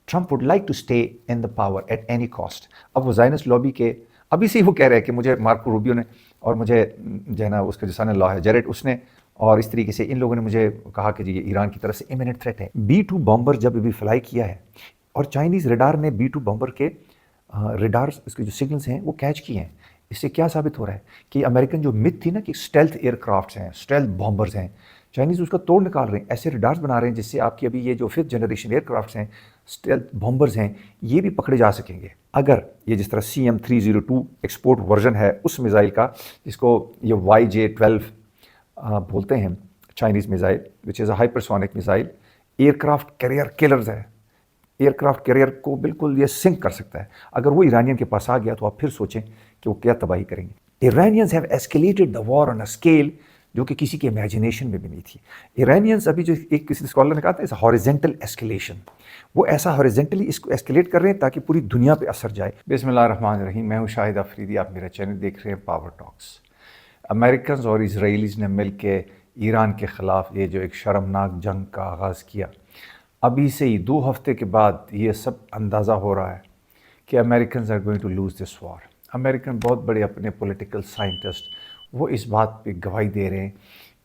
Trump would like to stay in the power at any cost. اب وہ زائنسٹ lobby کے ابھی سے وہ کہہ رہے ہیں کہ مجھے مارکو روبیو نے اور مجھے جو ہے نا اس کا جو سن لا ہے جیریٹ اس نے اور اس طریقے سے ان لوگوں نے مجھے کہا کہ جی یہ ایران کی طرف سے امییننٹ تھریٹ ہے. B-2 بامبر جب ابھی فلائی کیا ہے اور چائنیز ریڈار نے B-2 بامبر کے ریڈارز اس کے جو سگنلز ہیں وہ کیچ کیے ہیں. اس سے کیا ثابت ہو رہا ہے کہ امریکن جو مت تھی نا کہ اسٹیلتھ ایئر کرافٹس ہیں، اسٹیلتھ بامبرز ہیں، چائنیز اس کا توڑ نکال رہے ہیں، ایسے ریڈارز بنا رہے ہیں جس سے آپ کی ابھی یہ جو 5th جنریشن ایئر کرافٹس ہیں، اسٹیلتھ بامبرز ہیں، یہ بھی پکڑے جا سکیں گے اگر یہ جس طرح CM-302 ایکسپورٹ ورژن ہے اس میزائل کا جس کو یہ YJ-12 بولتے ہیں Chinese missile which is a hypersonic missile, aircraft carrier killers ہے. ایئر کرافٹ کیریئر کو بالکل یہ سنک کر سکتا ہے. اگر وہ ایرانین کے پاس آ گیا تو آپ پھر سوچیں کہ وہ کیا تباہی کریں گے. ایرانینز have ایسکیلیٹڈ the war on a scale جو کہ کسی کے امیجنیشن میں بھی نہیں تھی. ایرانینز ابھی جو ایک کسی اسکالر نے کہا تھا ہاریزنٹل ایسکیلیشن، وہ ایسا ہاریزنٹلی اس کو ایسکیلیٹ کر رہے ہیں تاکہ پوری دنیا پہ اثر جائے. بسم اللہ الرحمن الرحیم. میں ہوں شاہد آفریدی، آپ میرا چینل دیکھ رہے ہیں پاور ٹاکس. امریکنز اور اسرائیلیز نے مل کے ایران کے خلاف یہ جو ایک شرمناک جنگ کا آغاز کیا، ابھی سے ہی 2 ہفتے کے بعد یہ سب اندازہ ہو رہا ہے کہ Americans are going to lose this war. American بہت بڑے اپنے پولیٹیکل سائنٹسٹ وہ اس بات پہ گواہی دے رہے ہیں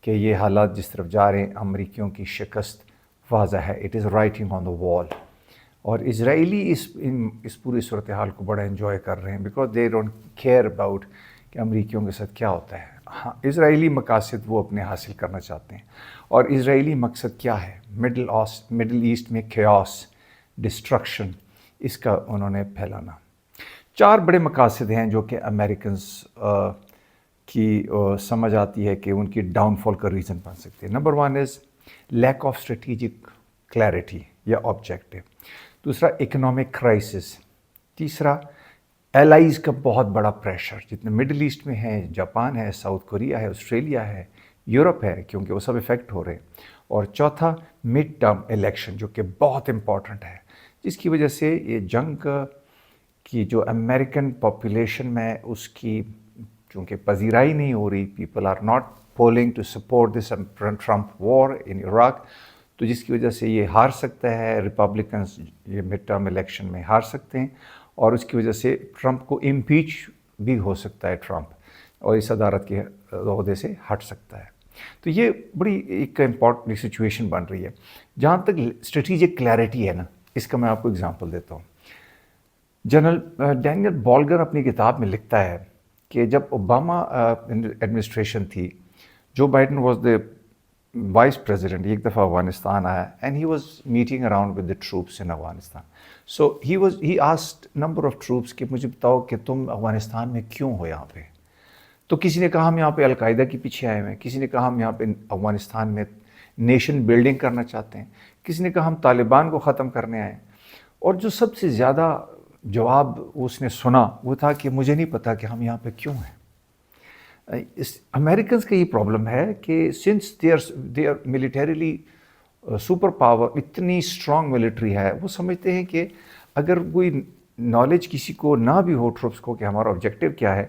کہ یہ حالات جس طرف جا رہے ہیں امریکیوں کی شکست واضح ہے. اٹ از رائٹنگ آن دا وال. اور اسرائیلی اس پوری صورتحال کو بڑا انجوائے کر رہے ہیں because they don't care about کہ امریکیوں کے ساتھ کیا ہوتا ہے. ہاں، اسرائیلی مقاصد وہ اپنے حاصل کرنا چاہتے ہیں. اور اسرائیلی مقصد کیا ہے؟ مڈل ایسٹ میں کیوس، ڈسٹرکشن، اس کا انہوں نے پھیلانا. 4 بڑے مقاصد ہیں جو کہ امریکنز کی سمجھ آتی ہے کہ ان کی ڈاؤن فال کا ریزن بن سکتے ہیں. Number 1 is lack of strategic clarity یا آبجیکٹو. دوسرا اکنامک کرائسس. تیسرا ایلائز کا بہت بڑا پریشر جتنے مڈل ایسٹ میں ہیں، جاپان ہے، ساؤتھ کوریا ہے، آسٹریلیا ہے، یورپ ہے، کیونکہ وہ سب افیکٹ ہو رہے ہیں. اور چوتھا مڈ ٹرم الیکشن جو کہ بہت امپورٹنٹ ہے جس کی وجہ سے یہ جنگ کی جو امریکن پاپولیشن میں اس کی چونکہ پذیرائی نہیں ہو رہی، people are not polling to support this Trump war in Iraq, تو جس کی وجہ سے یہ ہار سکتا ہے. ریپبلکنز یہ مڈ ٹرم الیکشن میں ہار سکتے ہیں اور اس کی وجہ سے ٹرمپ کو امپیچ بھی ہو سکتا ہے ٹرمپ، اور اس صدارت کے عہدے سے ہٹ سکتا ہے. تو یہ بڑی ایک امپورٹنٹ سچویشن بن رہی ہے. جہاں تک اسٹریٹجک کلیئرٹی ہے نا، اس کا میں آپ کو اگزامپل دیتا ہوں. جنرل ڈینیل بالگر اپنی کتاب میں لکھتا ہے کہ جب اوباما ایڈمنسٹریشن تھی، Joe Biden was the vice president, ایک دفعہ افغانستان آیا and he was meeting around with the troops in Afghanistan. So he asked number of troops کہ مجھے بتاؤ کہ تم افغانستان میں کیوں ہو یہاں پہ. تو کسی نے کہا ہم یہاں پہ القاعدہ کے پیچھے آئے ہوئے ہیں، کسی نے کہا ہم یہاں پہ افغانستان میں نیشن بلڈنگ کرنا چاہتے ہیں، کسی نے کہا ہم طالبان کو ختم کرنے آئے ہیں. اور جو سب سے زیادہ جواب اس نے سنا وہ تھا کہ مجھے نہیں پتا کہ ہم یہاں پہ کیوں ہیں. امریکنز کا یہ پرابلم ہے کہ since they are militarily super power, اتنی اسٹرانگ ملٹری ہے، وہ سمجھتے ہیں کہ اگر کوئی نالج کسی کو نہ بھی ہو ٹروپس کو کہ ہمارا آبجیکٹیو کیا ہے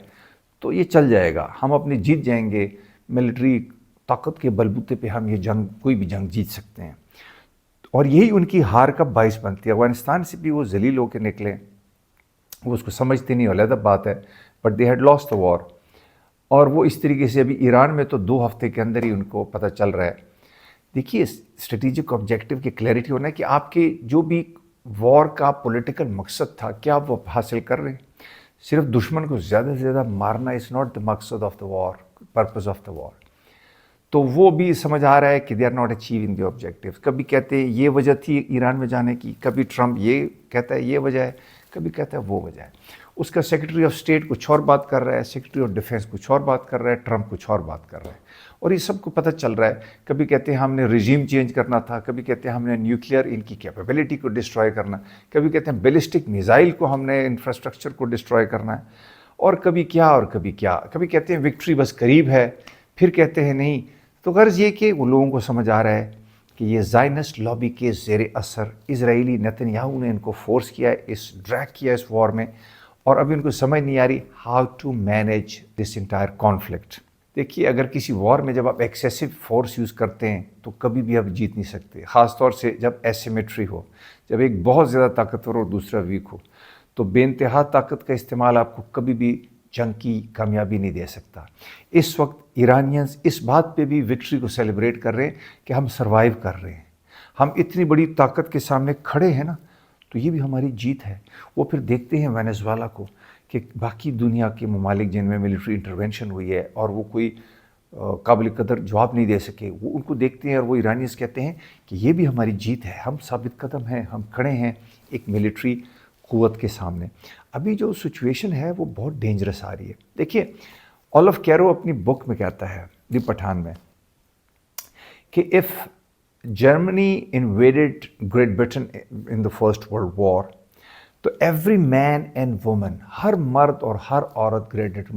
تو یہ چل جائے گا، ہم اپنے جیت جائیں گے. ملٹری طاقت کے بلبوتے پہ ہم یہ جنگ، کوئی بھی جنگ جیت سکتے ہیں. اور یہی ان کی ہار کا باعث بنتی ہے. افغانستان سے بھی وہ ذلیل ہو کے نکلے، وہ اس کو سمجھتے نہیں، علیحدہ بات ہے، بٹ دے ہیڈ لاسٹ دا وار. اور وہ اس طریقے سے ابھی ایران میں تو 2 ہفتے کے اندر ہی ان کو پتہ چل رہا ہے. دیکھیے اسٹریٹجک آبجیکٹیو کی کلیئرٹی ہونا ہے کہ آپ کے جو بھی وار کا پولیٹیکل مقصد تھا کیا وہ حاصل کر رہے ہیں. صرف دشمن کو زیادہ سے زیادہ مارنا از ناٹ دا مقصد of the war, purpose of the war. تو وہ بھی سمجھ آ رہا ہے کہ they are not achieving the objective. کبھی کہتے ہیں یہ وجہ تھی ایران میں جانے کی، کبھی ٹرمپ یہ کہتا ہے یہ وجہ ہے، کبھی کہتا ہے وہ وجہ ہے. اس کا سیکرٹری آف اسٹیٹ کچھ اور بات کر رہا ہے، سیکرٹری آف ڈیفینس کچھ اور بات کر رہا ہے، ٹرمپ کچھ اور بات کر رہا ہے. اور یہ سب کو پتہ چل رہا ہے. کبھی کہتے ہیں ہم نے رجیم چینج کرنا تھا، کبھی کہتے ہیں ہم نے نیوکلیئر ان کی کیپیبلٹی کو ڈسٹرائے کرنا، کبھی کہتے ہیں بیلسٹک میزائل کو ہم نے انفراسٹرکچر کو ڈسٹرائے کرنا ہے، اور کبھی کیا اور کبھی کیا. کبھی کہتے ہیں وکٹری بس قریب ہے، پھر کہتے ہیں نہیں. تو غرض یہ کہ وہ لوگوں کو سمجھ آ رہا ہے کہ یہ زائنسٹ لابی کے زیر اثر اسرائیلی نتن یاہو نے ان کو فورس کیا ہے، ڈریگ کیا اس وار میں. اور ابھی ان کو سمجھ نہیں آ رہی how to manage this entire conflict. دیکھیے اگر کسی وار میں جب آپ ایکسیسو فورس یوز کرتے ہیں تو کبھی بھی آپ جیت نہیں سکتے، خاص طور سے جب ایسیمیٹری ہو، جب ایک بہت زیادہ طاقتور اور دوسرا ویک ہو، تو بے انتہا طاقت کا استعمال آپ کو کبھی بھی جنگ کی کامیابی نہیں دے سکتا۔ اس وقت ایرانینز اس بات پہ بھی وکٹری کو سیلیبریٹ کر رہے ہیں کہ ہم سروائیو کر رہے ہیں، ہم اتنی بڑی طاقت کے سامنے کھڑے ہیں نا، تو یہ بھی ہماری جیت ہے۔ وہ پھر دیکھتے ہیں وینزویلا کو کہ باقی دنیا کے ممالک جن میں ملٹری انٹرونشن ہوئی ہے اور وہ کوئی قابل قدر جواب نہیں دے سکے، وہ ان کو دیکھتے ہیں اور وہ ایرانیز کہتے ہیں کہ یہ بھی ہماری جیت ہے، ہم ثابت قدم ہیں، ہم کھڑے ہیں ایک ملٹری قوت کے سامنے۔ ابھی جو سچویشن ہے وہ بہت ڈینجرس آ رہی ہے۔ دیکھیے اولف کیرو اپنی بک میں کہتا ہے، دی پٹھان میں، کہ if Germany invaded Great Britain in the First World War تو ایوری مین اینڈ وومن، ہر مرد اور ہر عورت گریٹ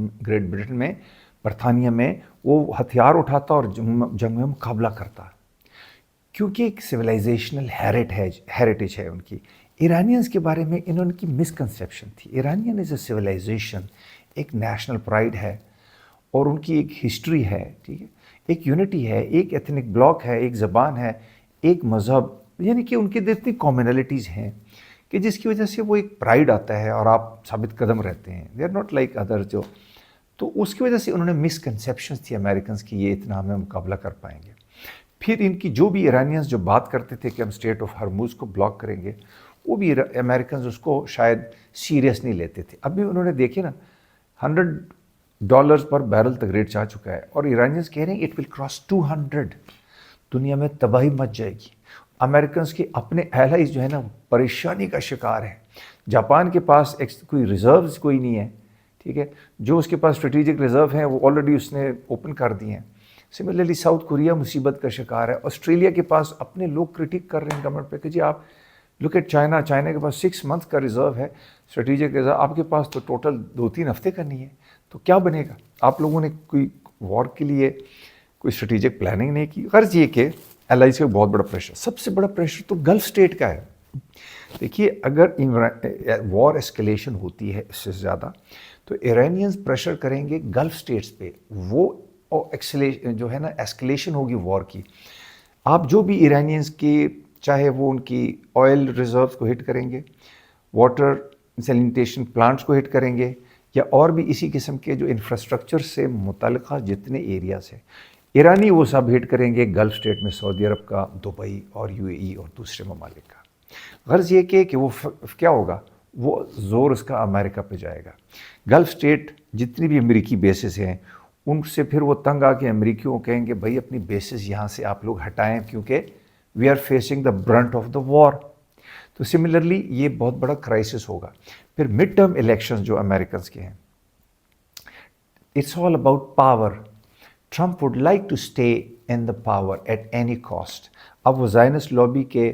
برٹن میں، برطانیہ میں، وہ ہتھیار اٹھاتا اور جنگ میں مقابلہ کرتا، کیونکہ ایک سویلائزیشنل ہیریٹیج ہے ان کی۔ ایرانینز کے بارے میں انہوں کی مسکنسیپشن تھی، ایرانین از اے سویلائزیشن، ایک نیشنل پرائڈ ہے اور ان کی ایک ہسٹری ہے، ٹھیک ہے، ایک یونٹی ہے، ایک ایتھنک بلاک ہے، ایک زبان ہے، ایک مذہب، یعنی کہ ان کے اتنی کامنلٹیز ہیں کہ جس کی وجہ سے وہ ایک پرائڈ آتا ہے اور آپ ثابت قدم رہتے ہیں، they are not like other جو، تو اس کی وجہ سے انہوں نے مسکنسیپشنز تھی امریکنز کی، یہ اتنا ہمیں مقابلہ کر پائیں گے۔ پھر ان کی جو بھی ایرانینز جو بات کرتے تھے کہ ہم اسٹریٹ آف ہرموز کو بلاک کریں گے، وہ بھی امریکنز اس کو شاید سیریس نہیں لیتے تھے۔ ابھی انہوں نے دیکھے نا $100 پر بیرل تک ریٹ جا چکا ہے اور ایرانینز کہہ رہے ہیں اٹ ول کراس 200، دنیا میں تباہی مچ جائے گی۔ امریکنز کے اپنے الائز جو ہے نا پریشانی کا شکار ہے۔ جاپان کے پاس کوئی ریزروز کوئی نہیں ہے، ٹھیک ہے، جو اس کے پاس اسٹریٹجک ریزرو ہیں وہ آلریڈی اس نے اوپن کر دیے ہیں۔ سملرلی ساؤتھ کوریا مصیبت کا شکار ہے۔ آسٹریلیا کے پاس اپنے لوگ کرٹک کر رہے ہیں گورنمنٹ پہ کہ جی آپ لک ایٹ چائنا کے پاس 6 months کا ریزرو ہے، اسٹریٹجک ریزرو، آپ کے پاس تو ٹوٹل 2-3 ہفتے کا نہیں ہے، تو کیا بنے گا؟ آپ لوگوں نے کوئی وار کے لیے کوئی اسٹریٹجک پلاننگ نہیں کی۔ غرض یہ کہ الائز کا بہت بڑا پریشر، سب سے بڑا پریشر تو گلف اسٹیٹ کا ہے۔ دیکھیے اگر وار اسکلیشن ہوتی ہے اس سے زیادہ تو ایرانینز پریشر کریں گے گلف اسٹیٹس پہ، وہ جو ہے نا ایسکلیشن ہوگی وار کی۔ آپ جو بھی ایرانینز کی، چاہے وہ ان کی آئل ریزروز کو ہٹ کریں گے، واٹر سیلینٹیشن پلانٹس کو ہٹ کریں گے، یا اور بھی اسی قسم کے جو انفراسٹرکچر سے متعلقہ جتنے ایریاز ہیں، ایرانی وہ سب ہٹ کریں گے گلف اسٹیٹ میں، سعودی عرب کا، دبئی اور UAE اور دوسرے ممالک کا۔ غرض یہ کہ وہ کیا ہوگا، وہ زور اس کا امریکہ پہ جائے گا۔ گلف اسٹیٹ جتنی بھی امریکی بیسز ہیں ان سے پھر وہ تنگ آ کے امریکیوں کو کہیں گے بھائی اپنی بیسز یہاں سے آپ لوگ ہٹائیں، کیونکہ we are facing the brunt of the war. تو سملرلی یہ بہت بڑا کرائسس ہوگا۔ پھر مڈ ٹرم الیکشنز جو امریکنز کے ہیں، it's all about power. Trump would like to stay in the power at any cost. اب وہ زائنسٹ لابی کے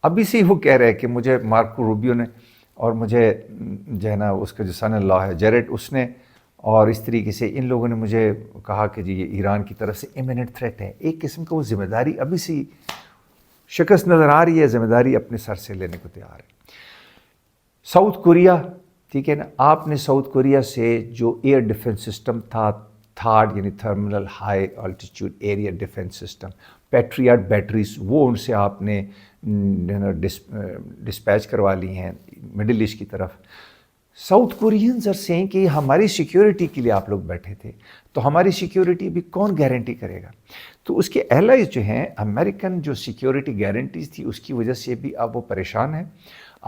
ابھی سے وہ کہہ رہے ہیں کہ مجھے مارکو روبیو نے اور مجھے جو ہے نا اس کا جو سن ان لا ہے جیریٹ، اس نے اور اس طریقے سے ان لوگوں نے مجھے کہا کہ جی یہ ایران کی طرف سے امیوننٹ تھریٹ ہے۔ ایک قسم کا وہ ذمہ داری ابھی سے شکست نظر آ رہی ہے، ذمہ داری اپنے سر سے لینے کو تیار ہے۔ ساؤتھ کوریا، ٹھیک ہے نا، آپ نے ساؤتھ کوریا سے جو ایئر ڈیفنس سسٹم تھا، تھارڈ یعنی thermal high altitude area defence system, Patriot batteries, وہ ان سے آپ نے ڈسپیچ کروا لی ہیں مڈل ایسٹ کی طرف۔ ساؤتھ کورینز آر سیئنگ کہ ہماری سیکیورٹی کے لیے آپ لوگ بیٹھے تھے، تو ہماری سیکیورٹی بھی کون گارنٹی کرے گا؟ تو اس کے الائز جو ہیں، امریکن جو سیکیورٹی گارنٹیز تھی اس کی وجہ سے بھی اب وہ پریشان ہیں۔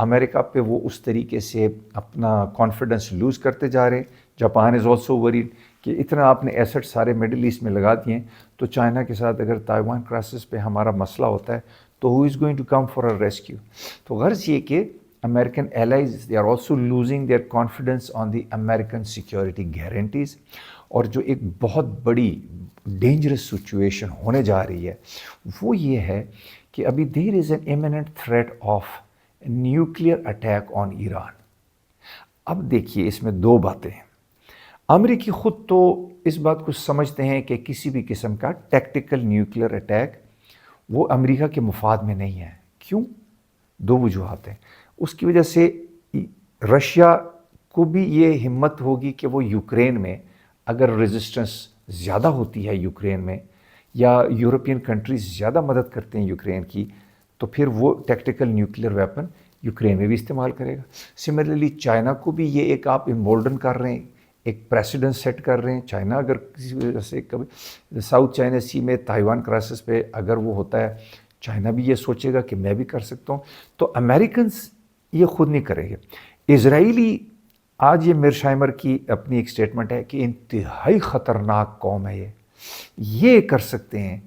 امریکہ پہ وہ اس طریقے سے اپنا کانفیڈنس لوز کرتے جا رہے ہیں۔ جاپان از آلسو وریڈ کہ اتنا آپ نے ایسٹ سارے مڈل ایسٹ میں لگا دیے ہیں، تو چائنا کے ساتھ اگر تائیوان کرائسس پہ ہمارا مسئلہ ہوتا ہے تو who is going to come for a rescue. تو غرض یہ کہ American allies, they are also losing their confidence on the American security guarantees، اور جو ایک بہت بڑی ڈینجرس سچویشن ہونے جا رہی ہے وہ یہ ہے کہ ابھی there is an imminent threat of nuclear attack on Iran۔ اب دیکھیے اس میں دو باتیں ہیں۔ امریکی خود تو اس بات کو سمجھتے ہیں کہ کسی بھی قسم کا ٹیکٹیکل نیوکلیئر اٹیک وہ امریکہ کے مفاد میں نہیں ہے۔ کیوں؟ دو وجوہات ہیں۔ اس کی وجہ سے رشیا کو بھی یہ ہمت ہوگی کہ وہ یوکرین میں اگر ریزسٹنس زیادہ ہوتی ہے یوکرین میں یا یورپین کنٹریز زیادہ مدد کرتے ہیں یوکرین کی، تو پھر وہ ٹیکٹیکل نیوکلیئر ویپن یوکرین میں بھی استعمال کرے گا۔ سملرلی چائنا کو بھی یہ ایک آپ امبولڈن کر رہے ہیں، ایک پریسیڈنٹ سیٹ کر رہے ہیں۔ چائنا اگر کسی وجہ سے کبھی ساؤتھ چائنا سی میں تائیوان کرائسس پہ اگر وہ ہوتا ہے، چائنا بھی یہ سوچے گا کہ میں بھی کر سکتا ہوں، تو امریکنز یہ خود نہیں کریں گے۔ اسرائیلی آج یہ میرشائمر کی اپنی ایک سٹیٹمنٹ ہے کہ انتہائی خطرناک قوم ہے یہ کر سکتے ہیں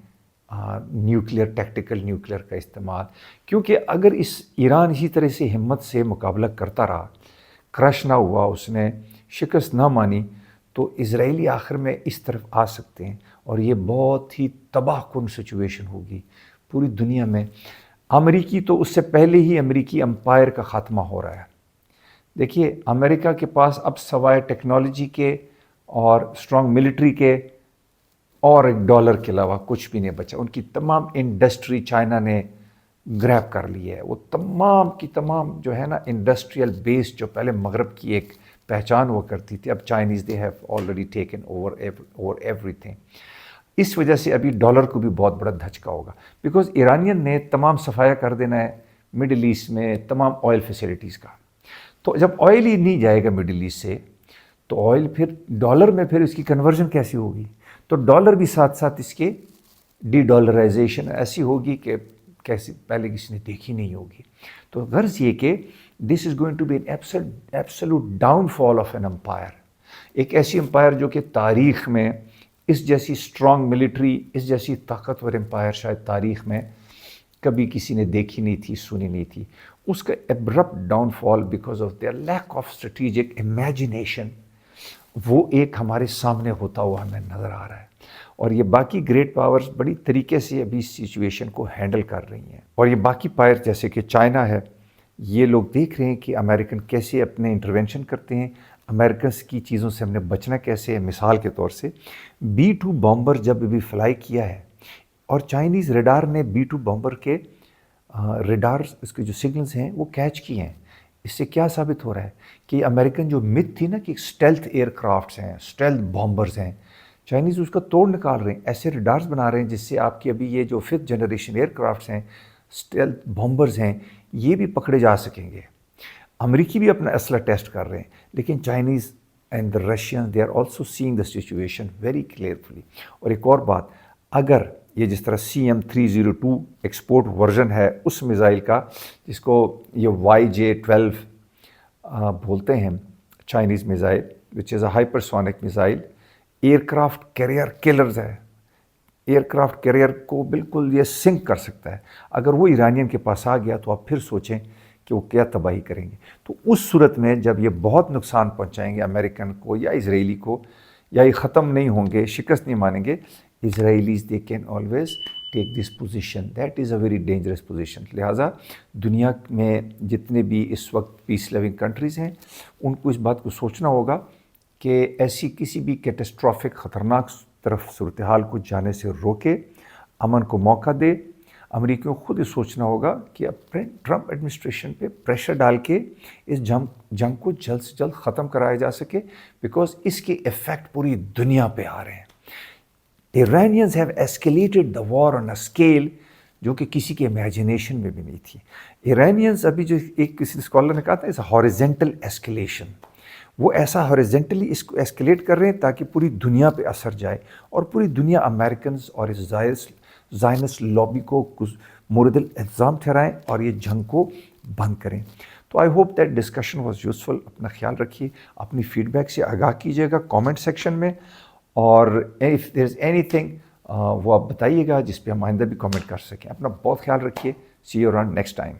نیوکلیئر ٹیکٹیکل نیوکلیئر کا استعمال، کیونکہ اگر ایران اسی طرح سے ہمت سے مقابلہ کرتا رہا، کرش نہ ہوا، اس نے شکست نہ مانی، تو اسرائیلی آخر میں اس طرف آ سکتے ہیں اور یہ بہت ہی تباہ کن سچویشن ہوگی پوری دنیا میں۔ امریکی تو اس سے پہلے ہی امریکی امپائر کا خاتمہ ہو رہا ہے۔ دیکھیے امریکہ کے پاس اب سوائے ٹیکنالوجی کے اور اسٹرانگ ملٹری کے اور ایک ڈالر کے علاوہ کچھ بھی نہیں بچا۔ ان کی تمام انڈسٹری چائنا نے گریب کر لی ہے۔ وہ تمام کی تمام جو ہے نا انڈسٹریل بیس جو پہلے مغرب کی ایک پہچان ہوا کرتی تھی، اب Chinese they have already taken over everything. اس وجہ سے ابھی ڈالر کو بھی بہت بڑا دھچکا ہوگا، بیکاز ایرانین نے تمام صفایا کر دینا ہے مڈل ایسٹ میں تمام آئل فیسلٹیز کا۔ تو جب آئل ہی نہیں جائے گا مڈل ایسٹ سے، تو آئل پھر ڈالر میں پھر اس کی کنورژن کیسی ہوگی؟ تو ڈالر بھی ساتھ ساتھ اس کے ڈی ڈالرائزیشن ایسی ہوگی کہ کیسی پہلے کسی نے دیکھی نہیں ہوگی۔ تو غرض یہ کہ this is going to be an absolute downfall of an empire, ایک ایسی امپائر جو کہ تاریخ میں اس جیسی اسٹرانگ ملٹری، اس جیسی طاقتور امپائر شاید تاریخ میں کبھی کسی نے دیکھی نہیں تھی، سنی نہیں تھی۔ اس کا abrupt downfall because of their lack of strategic imagination, وہ ایک ہمارے سامنے ہوتا ہوا ہمیں نظر آ رہا ہے، اور یہ باقی گریٹ پاورز بڑی طریقے سے ابھی اس سچویشن کو ہینڈل کر رہی ہیں۔ اور یہ باقی پائر جیسے کہ چائنا ہے، یہ لوگ دیکھ رہے ہیں کہ امریکن کیسے اپنے انٹرونشن کرتے ہیں، امریکنس کی چیزوں سے ہم نے بچنا کیسے ہے۔ مثال کے طور سے B-2 بامبر جب ابھی فلائی کیا ہے، اور چائنیز ریڈار نے B-2 بامبر کے ریڈار اس کے جو سگنلز ہیں وہ کیچ کیے ہیں۔ اس سے کیا ثابت ہو رہا ہے کہ امریکن جو مت تھی نا کہ اسٹیلتھ ایئر کرافٹس ہیں، اسٹیلتھ بامبرز ہیں، چائنیز اس کا توڑ نکال رہے ہیں، ایسے ریڈارز بنا رہے ہیں جس سے آپ کی ابھی یہ جو 5th جنریشن ایئر کرافٹس ہیں، اسٹیلتھ بامبرز ہیں، یہ بھی پکڑے جا سکیں گے۔ امریکی بھی اپنا اسلحہ ٹیسٹ کر رہے ہیں، لیکن Chinese and the Russian they are also seeing the situation very clearly. اور ایک اور بات، اگر یہ جس طرح CM-302 ایکسپورٹ ورژن ہے اس میزائل کا، جس کو یہ YJ-12 بولتے ہیں Chinese missile, which is a hypersonic missile, aircraft carrier killers ہے، ایئر کرافٹ کیریئر کو بالکل یہ سنک کر سکتا ہے۔ اگر وہ ایرانین کے پاس آ گیا تو آپ پھر سوچیں کہ وہ کیا تباہی کریں گے۔ تو اس صورت میں جب یہ بہت نقصان پہنچائیں گے امریکن کو یا اسرائیلی کو، یا یہ ختم نہیں ہوں گے، شکست نہیں مانیں گے، اسرائیلیز they can always take this position, that is a very dangerous position. لہٰذا دنیا میں جتنے بھی اس وقت پیس لیونگ کنٹریز ہیں، ان کو اس بات کو سوچنا ہوگا کہ ایسی کسی بھی کیٹاسٹرافک خطرناک طرف صورتحال کو جانے سے روکے، امن کو موقع دے۔ امریکیوں کو خود یہ سوچنا ہوگا کہ اپنے ٹرمپ ایڈمنسٹریشن پہ پریشر ڈال کے اس جنگ کو جلد سے جلد ختم کرایا جا سکے، بیکاز اس کے ایفیکٹ پوری دنیا پہ آ رہے ہیں۔ Iranians have escalated the war on a scale جو کہ کسی کے امیجنیشن میں بھی نہیں تھی۔ ایرانینز ابھی جو ایک کسی اسکالر نے کہا تھا اس ہاریزنٹل ایسکیلیشن، وہ ایسا ہاریزنٹلی اس کو ایسکیلیٹ کر رہے ہیں تاکہ پوری دنیا پہ اثر جائے، اور پوری دنیا امریکنز اور اس زائنس لابی کو مورد الالزام ٹھہرائیں اور یہ جنگ کو بند کریں۔ تو I hope that discussion was useful. اپنا خیال رکھیے، اپنی فیڈ بیک سے آگاہ کیجیے گا کامنٹ سیکشن میں، اور if there is any thing وہ آپ بتائیے گا جس پہ ہم آئندہ بھی کامنٹ کر سکیں۔ اپنا بہت خیال رکھیے، سی یو اراؤنڈ نیکسٹ ٹائم۔